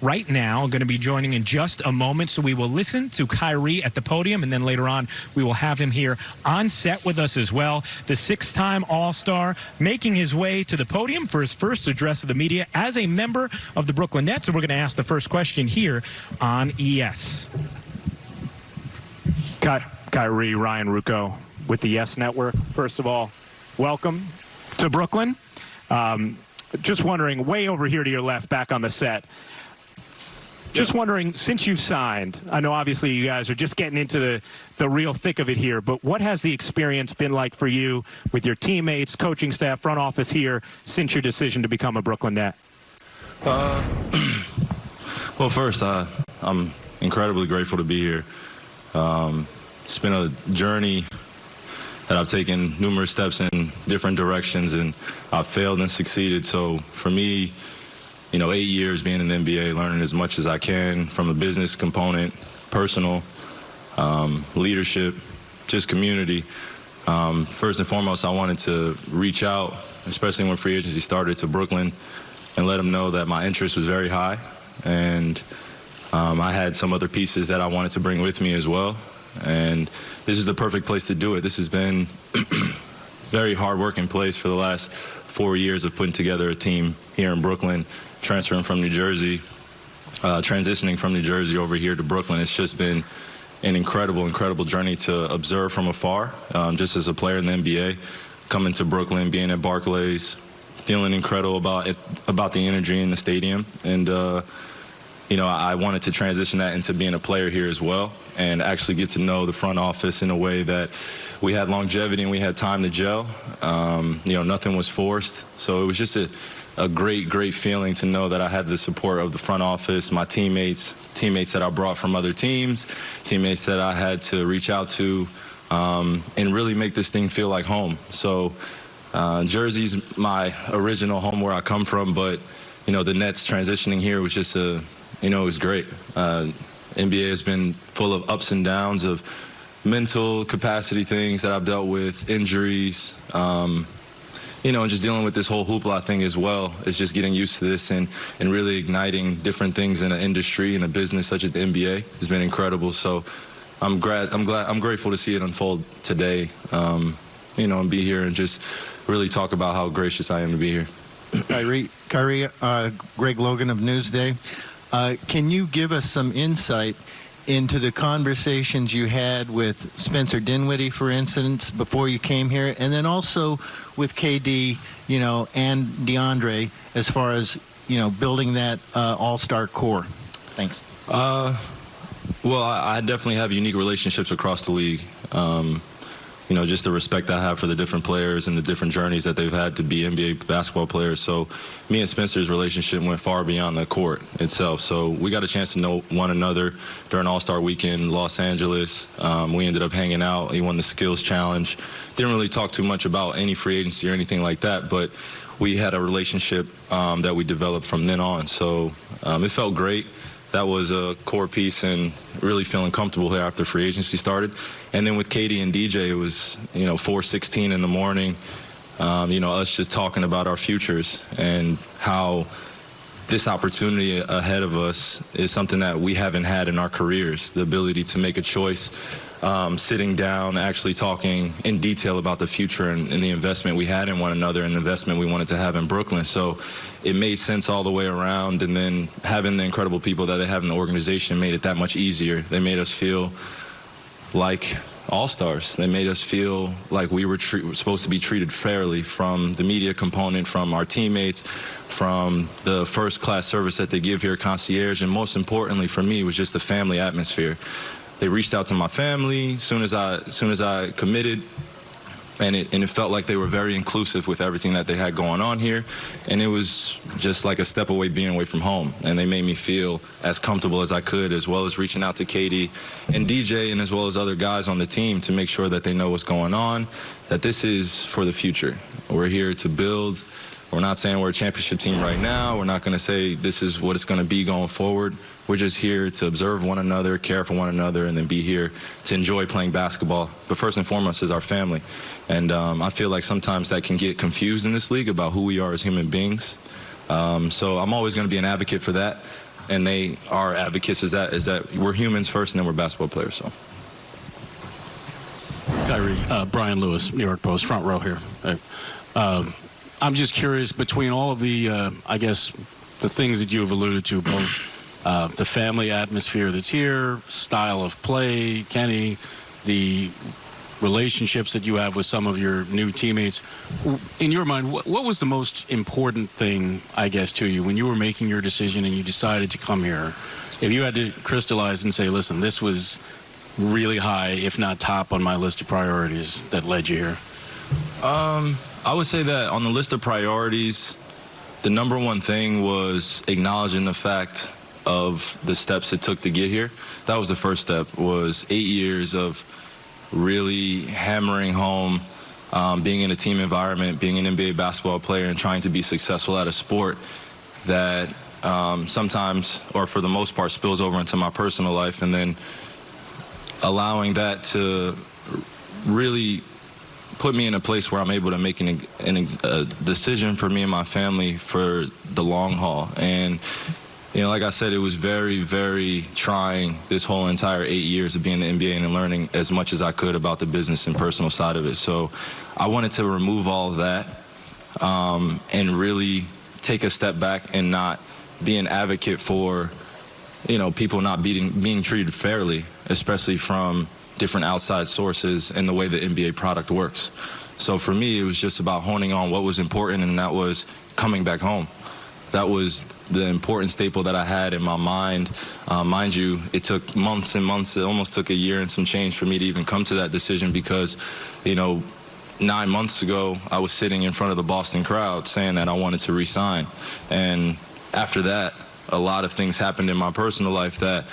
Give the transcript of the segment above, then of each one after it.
right now, going to be joining in just a moment. So we will listen to Kyrie at the podium, and then later on we will have him here on set with us as well. The six-time All-Star making his way to the podium for his first address to the media as a member of the Brooklyn Nets. And we're going to ask the first question here on ES. Kyrie, Ryan Ruocco with the ES Network. First of all, welcome to Brooklyn. Just wondering, way over here to your left, back on the set. Just wondering, since you've signed, I know obviously you guys are just getting into the real thick of it here, but what has the experience been like for you with your teammates, coaching staff, front office here since your decision to become a Brooklyn Net? Well, first, I'm incredibly grateful to be here. It's been a journey that I've taken numerous steps in different directions, and I've failed and succeeded. So for me, 8 years being in the NBA, learning as much as I can from a business component, personal, leadership, just community. First and foremost, I wanted to reach out, especially when free agency started, to Brooklyn and let them know that my interest was very high. And I had some other pieces that I wanted to bring with me as well. And this is the perfect place to do it. This has been a very hard-working place for the last 4 years of putting together a team here in Brooklyn, transferring from New Jersey, transitioning from New Jersey over here to Brooklyn. It's just been an incredible journey to observe from afar, just as a player in the NBA, coming to Brooklyn, being at Barclays, feeling incredible about the energy in the stadium. And I wanted to transition that into being a player here as well and actually get to know the front office in a way that we had longevity and we had time to gel. Nothing was forced. So it was just a great feeling to know that I had the support of the front office, my teammates that I brought from other teams, teammates that I had to reach out to, and really make this thing feel like home. So Jersey's my original home where I come from, but, the Nets transitioning here was just it was great. NBA has been full of ups and downs of mental capacity things that I've dealt with, injuries, and just dealing with this whole hoopla thing as well. It's just getting used to this and really igniting different things in an industry and a business such as the NBA has been incredible. So I'm grateful to see it unfold today, and be here and just really talk about how gracious I am to be here. Kyrie, Greg Logan of Newsday. Can you give us some insight into the conversations you had with Spencer Dinwiddie, for instance, before you came here, and then also with KD, and DeAndre, as far as, building that all-star core? Thanks. Well, I definitely have unique relationships across the league. Just the respect I have for the different players and the different journeys that they've had to be NBA basketball players. So me and Spencer's relationship went far beyond the court itself. So we got a chance to know one another during All-Star Weekend in Los Angeles. We ended up hanging out. He won the skills challenge. Didn't really talk too much about any free agency or anything like that, but we had a relationship that we developed from then on. So it felt great. That was a core piece and really feeling comfortable there after free agency started. And then with Katie and DJ, it was, 4:16 in the morning, us just talking about our futures and how this opportunity ahead of us is something that we haven't had in our careers, the ability to make a choice, sitting down, actually talking in detail about the future and the investment we had in one another and the investment we wanted to have in Brooklyn. So it made sense all the way around, and then having the incredible people that they have in the organization made it that much easier. They made us feel like all-stars. They made us feel like we were supposed to be treated fairly, from the media component, from our teammates, from the first-class service that they give here, concierge, and most importantly for me was just the family atmosphere. They reached out to my family as soon as I committed, and it felt like they were very inclusive with everything that they had going on here, and it was just like a step away, being away from home. And they made me feel as comfortable as I could, as well as reaching out to Katie and DJ, and as well as other guys on the team, to make sure that they know what's going on, that this is for the future. We're here to build. We're not saying we're a championship team right now. We're not going to say this is what it's going to be going forward. We're just here to observe one another, care for one another, and then be here to enjoy playing basketball. But first and foremost is our family. And I feel like sometimes that can get confused in this league about who we are as human beings. So I'm always going to be an advocate for that. and they are advocates is that we're humans first and then we're basketball players. So. Kyrie, Brian Lewis, New York Post, front row here. I'm just curious, between all of the, I guess, the things that you have alluded to, both the family atmosphere that's here, style of play, Kenny, the relationships that you have with some of your new teammates, in your mind, what was the most important thing, I guess, to you when you were making your decision and you decided to come here? If you had to crystallize and say, listen, this was really high, if not top on my list of priorities that led you here? I would say that on the list of priorities, the number one thing was acknowledging the fact of the steps it took to get here. That was the first step, was 8 years of really hammering home being in a team environment, being an NBA basketball player, and trying to be successful at a sport that sometimes, or for the most part, spills over into my personal life, and then allowing that to really put me in a place where I'm able to make a decision for me and my family for the long haul. And, you know, like I said, it was very, very trying this whole entire 8 years of being in the NBA and learning as much as I could about the business and personal side of it. So I wanted to remove all of that and really take a step back and not be an advocate for, you know, people not being treated fairly, especially from different outside sources and the way the NBA product works. So for me, it was just about honing on what was important, and that was coming back home. That was the important staple that I had in my mind. Mind you, it took months and months. It almost took a year and some change for me to even come to that decision because, you know, 9 months ago, I was sitting in front of the Boston crowd saying that I wanted to resign. And after that, a lot of things happened in my personal life that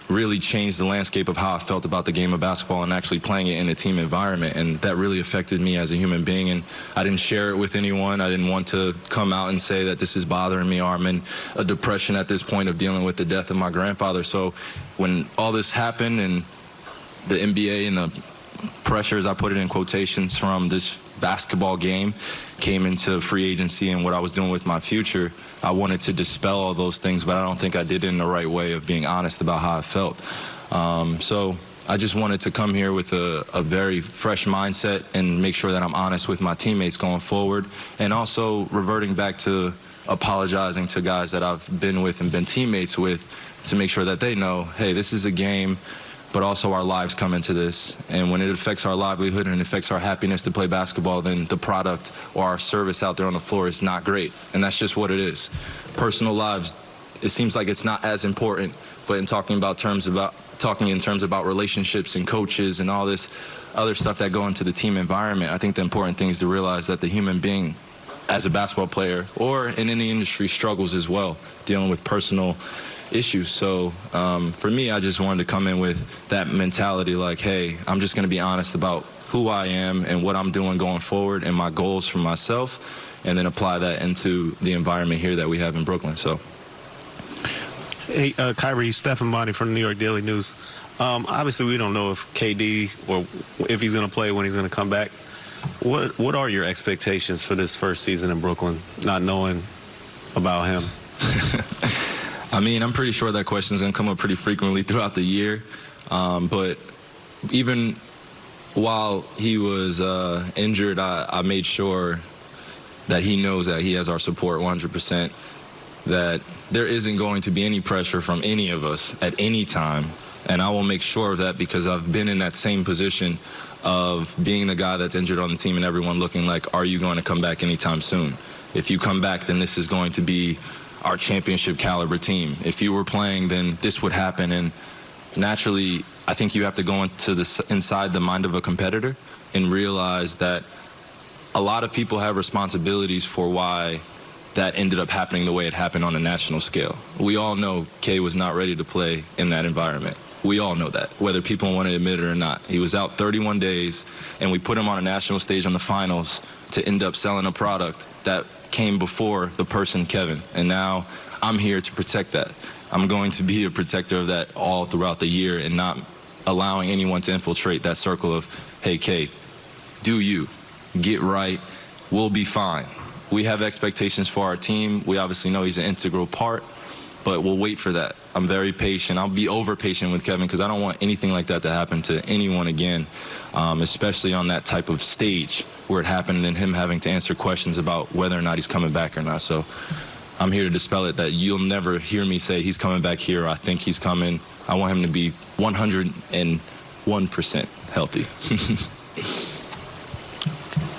really changed the landscape of how I felt about the game of basketball and actually playing it in a team environment. And that really affected me as a human being. And I didn't share it with anyone. I didn't want to come out and say that this is bothering me, or I'm in a depression at this point of dealing with the death of my grandfather. So when all this happened and the NBA and the pressures, I put it in quotations, from this basketball game came into free agency and what I was doing with my future, I wanted to dispel all those things, but I don't think I did it in the right way of being honest about how I felt. So I just wanted to come here with a very fresh mindset and make sure that I'm honest with my teammates going forward, and also reverting back to apologizing to guys that I've been with and been teammates with to make sure that they know, hey, this is a game, but also our lives come into this. And when it affects our livelihood and it affects our happiness to play basketball, then the product or our service out there on the floor is not great. And that's just what it is. Personal lives, it seems like it's not as important, but in talking in terms about relationships and coaches and all this other stuff that go into the team environment, I think the important thing is to realize that the human being as a basketball player or in any industry struggles as well, dealing with personal issues. So for me, I just wanted to come in with that mentality, like, hey, I'm just going to be honest about who I am and what I'm doing going forward and my goals for myself, and then apply that into the environment here that we have in Brooklyn. So, hey, Kyrie, Stephen Bonnie from the New York Daily News. Obviously, we don't know if KD or if he's going to play, when he's going to come back. What are your expectations for this first season in Brooklyn, not knowing about him? I mean, I'm pretty sure that question is going to come up pretty frequently throughout the year. But even while he was injured, I made sure that he knows that he has our support 100%, that there isn't going to be any pressure from any of us at any time. And I will make sure of that because I've been in that same position of being the guy that's injured on the team and everyone looking like, are you going to come back anytime soon? If you come back, then this is going to be our championship caliber team. If you were playing, then this would happen. And naturally, I think you have to go inside the mind of a competitor and realize that a lot of people have responsibilities for why that ended up happening the way it happened on a national scale. We all know K was not ready to play in that environment. We all know that, whether people want to admit it or not. He was out 31 days, and we put him on a national stage on the finals to end up selling a product that came before the person Kevin. And now I'm here to protect that. I'm going to be a protector of that all throughout the year and not allowing anyone to infiltrate that circle of, hey, K, do you, get right, we'll be fine. We have expectations for our team. We obviously know he's an integral part. but we'll wait for that. I'm very patient. I'll be over patient with Kevin because I don't want anything like that to happen to anyone again, especially on that type of stage where it happened and him having to answer questions about whether or not he's coming back or not. So I'm here to dispel it that you'll never hear me say he's coming back here or I think he's coming. I want him to be 101% healthy.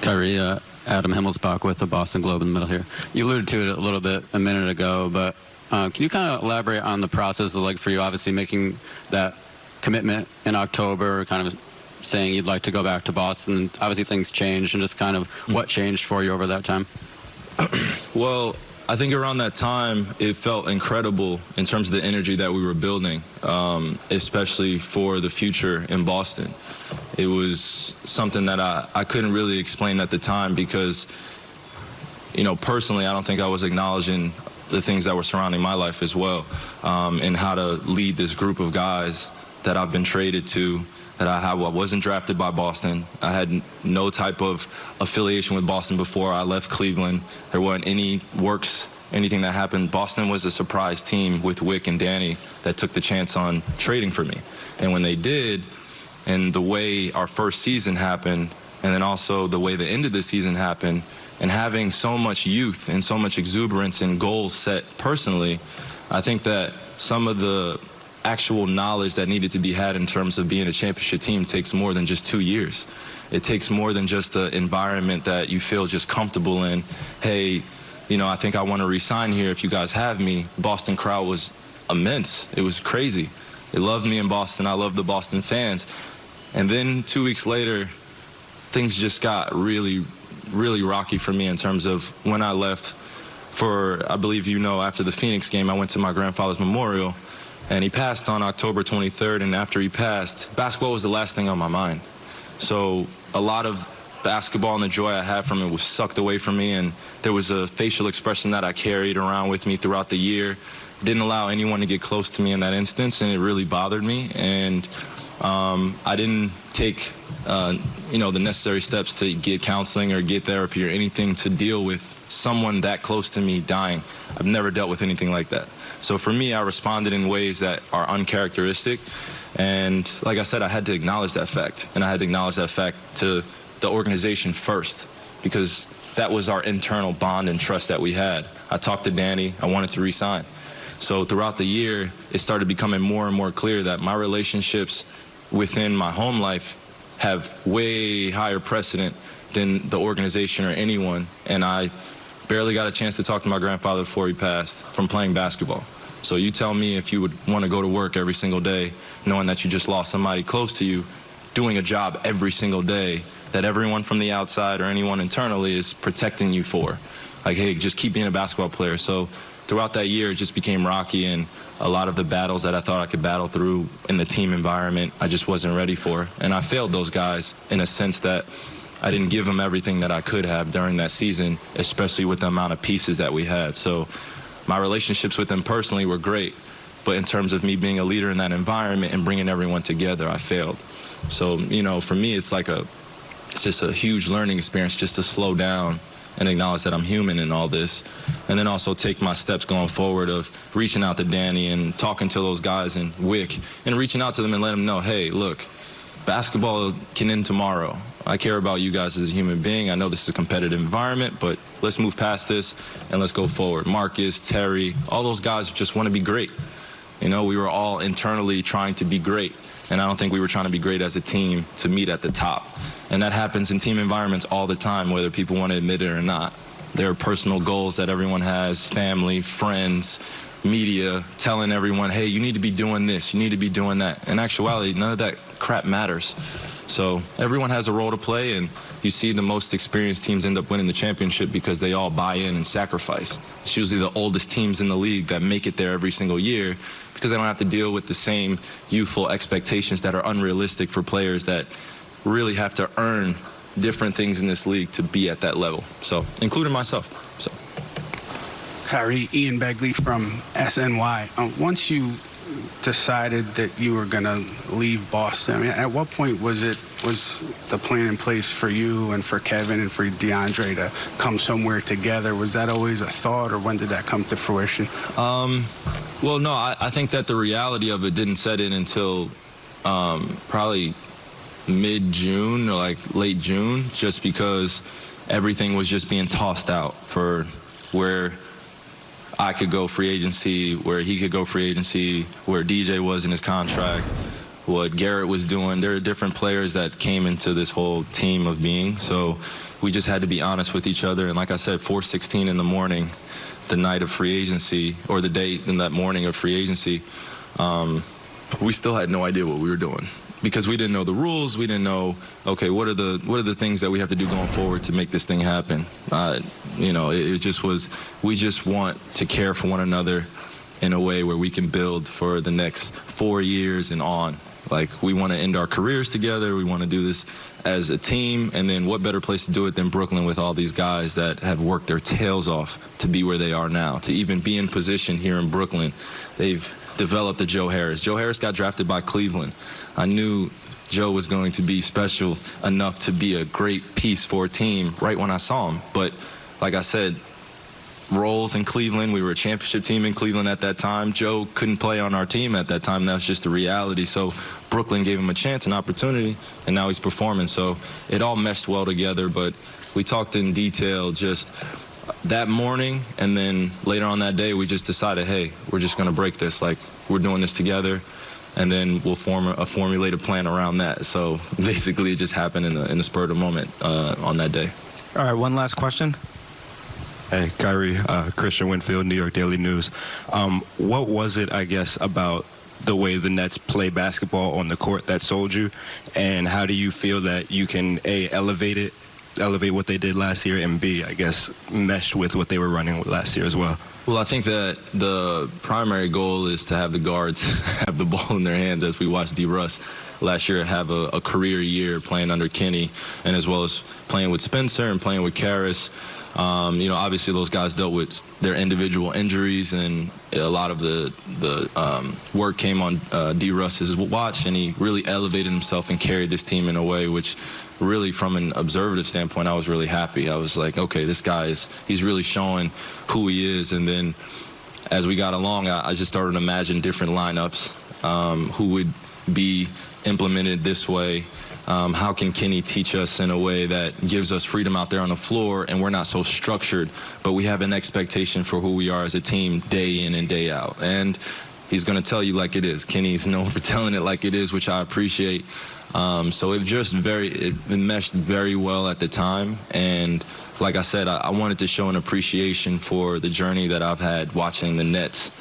Kyrie, Adam Himmelsbach with the Boston Globe in the middle here. You alluded to it a little bit a minute ago, but can you kind of elaborate on the process like for you, obviously making that commitment in October, kind of saying you'd like to go back to Boston. Obviously things changed, and just kind of what changed for you over that time? Well, I think around that time, it felt incredible in terms of the energy that we were building, especially for the future in Boston. It was something that I couldn't really explain at the time because, you know, personally, I don't think I was acknowledging the things that were surrounding my life as well, and how to lead this group of guys that I've been traded to, that I wasn't drafted by Boston. I had no type of affiliation with Boston before I left Cleveland. There wasn't any anything that happened. Boston was a surprise team with Wick and Danny that took the chance on trading for me. And when they did, and the way our first season happened, and then also the way the end of the season happened, and having so much youth and so much exuberance and goals set personally, I think that some of the actual knowledge that needed to be had in terms of being a championship team takes more than just 2 years. It takes more than just an environment that you feel just comfortable in. Hey, you know, I think I want to re-sign here if you guys have me. Boston crowd was immense. It was crazy. They loved me in Boston. I loved the Boston fans. And then 2 weeks later, things just got really, really rocky for me in terms of when I left for, I believe you know, after the Phoenix game, I went to my grandfather's memorial. And he passed on October 23rd, and after he passed, basketball was the last thing on my mind. So a lot of basketball and the joy I had from it was sucked away from me, and there was a facial expression that I carried around with me throughout the year. Didn't allow anyone to get close to me in that instance, and it really bothered me. And I didn't take, you know, the necessary steps to get counseling or get therapy or anything to deal with someone that close to me dying. I've never dealt with anything like that. So for me, I responded in ways that are uncharacteristic. And like I said, I had to acknowledge that fact. And I had to acknowledge that fact to the organization first, because that was our internal bond and trust that we had. I talked to Danny. I wanted to re-sign. So throughout the year, it started becoming more and more clear that my relationships within my home life have way higher precedent than the organization or anyone. And I barely got a chance to talk to my grandfather before he passed from playing basketball. So you tell me if you would want to go to work every single day knowing that you just lost somebody close to you, doing a job every single day that everyone from the outside or anyone internally is protecting you for. Like, hey, just keep being a basketball player. So throughout that year, it just became rocky, and a lot of the battles that I thought I could battle through in the team environment, I just wasn't ready for. And I failed those guys in a sense that I didn't give them everything that I could have during that season, especially with the amount of pieces that we had. So my relationships with them personally were great, but in terms of me being a leader in that environment and bringing everyone together, I failed. So, you know, for me, it's just a huge learning experience just to slow down and acknowledge that I'm human in all this. And then also take my steps going forward of reaching out to Danny and talking to those guys in Wick and reaching out to them and letting them know, hey, look, basketball can end tomorrow. I care about you guys as a human being. I know this is a competitive environment, but let's move past this and let's go forward. Marcus, Terry, all those guys just want to be great. You know, we were all internally trying to be great. And I don't think we were trying to be great as a team to meet at the top. And that happens in team environments all the time, whether people want to admit it or not. There are personal goals that everyone has, family, friends, media, telling everyone, hey, you need to be doing this, you need to be doing that. In actuality, none of that crap matters. So everyone has a role to play, and you see the most experienced teams end up winning the championship because they all buy in and sacrifice. It's usually the oldest teams in the league that make it there every single year because they don't have to deal with the same youthful expectations that are unrealistic for players that really have to earn different things in this league to be at that level. So, including myself. So, Kyrie, Ian Begley from SNY. Once you decided that you were going to leave Boston, I mean, at what point was the plan in place for you and for Kevin and for DeAndre to come somewhere together? Was that always a thought, or when did that come to fruition? Well, no, I think that the reality of it didn't set in until probably mid-June or like late June, just because everything was just being tossed out for where I could go free agency, where he could go free agency, where DJ was in his contract, what Garrett was doing. There are different players that came into this whole team of being. So we just had to be honest with each other. And like I said, 4:16 in the morning, the night of free agency, or the day in that morning of free agency, we still had no idea what we were doing, because we didn't know the rules. We didn't know, okay, what are the things that we have to do going forward to make this thing happen? It just was, we just want to care for one another in a way where we can build for the next 4 years and on. Like, we want to end our careers together. We want to do this as a team. And then what better place to do it than Brooklyn, with all these guys that have worked their tails off to be where they are now, to even be in position here in Brooklyn. They've developed a Joe Harris. Joe Harris got drafted by Cleveland. I knew Joe was going to be special enough to be a great piece for a team right when I saw him. But like I said, roles in Cleveland, we were a championship team in Cleveland at that time. Joe couldn't play on our team at that time. That was just the reality. So Brooklyn gave him a chance, an opportunity, and now he's performing. So it all meshed well together. But we talked in detail just that morning, and then later on that day, we just decided, hey, we're just going to break this. Like, we're doing this together, and then we'll form a formulated plan around that. So basically, it just happened in the spur of the moment on that day. All right, one last question. Hey, Kyrie, Christian Winfield, New York Daily News. What was it, I guess, about the way the Nets play basketball on the court that sold you? And how do you feel that you can, A, elevate what they did last year, and B, I guess, mesh with what they were running with last year as well? Well, I think that the primary goal is to have the guards have the ball in their hands, as we watched D. Russ last year have a career year playing under Kenny, and as well as playing with Spencer and playing with Karras. Obviously those guys dealt with their individual injuries, and a lot of the work came on D. Russ's watch, and he really elevated himself and carried this team in a way which really, from an observative standpoint, I was really happy. I was like, okay, this guy he's really showing who he is. And then as we got along, I just started to imagine different lineups who would be implemented this way. How can Kenny teach us in a way that gives us freedom out there on the floor, and we're not so structured, but we have an expectation for who we are as a team day in and day out. And he's going to tell you like it is. Kenny's known for telling it like it is, which I appreciate. So it meshed very well at the time. And like I said, I wanted to show an appreciation for the journey that I've had watching the Nets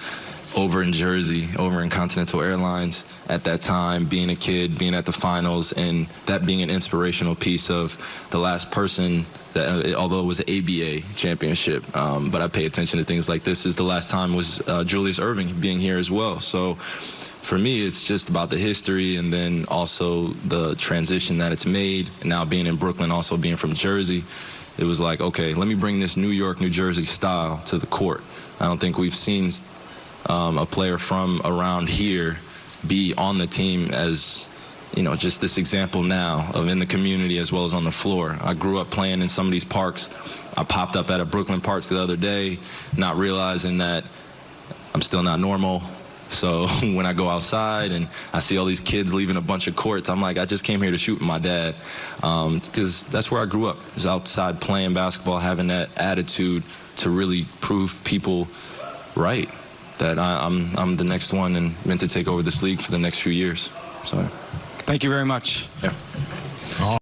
over in Jersey, over in Continental Airlines at that time, being a kid, being at the finals, and that being an inspirational piece of the last person that, although it was an ABA championship, but I pay attention to things like this, is the last time was Julius Irving being here as well. So for me, it's just about the history, and then also the transition that it's made, and now being in Brooklyn, also being from Jersey, it was like, okay, let me bring this New York, New Jersey style to the court. I don't think we've seen a player from around here be on the team as, just this example now of in the community as well as on the floor. I grew up playing in some of these parks. I popped up at a Brooklyn park the other day, not realizing that I'm still not normal. So when I go outside and I see all these kids leaving a bunch of courts, I'm like, I just came here to shoot with my dad, because that's where I grew up, is outside playing basketball, having that attitude to really prove people right, that I'm the next one and meant to take over this league for the next few years. So, thank you very much. Yeah.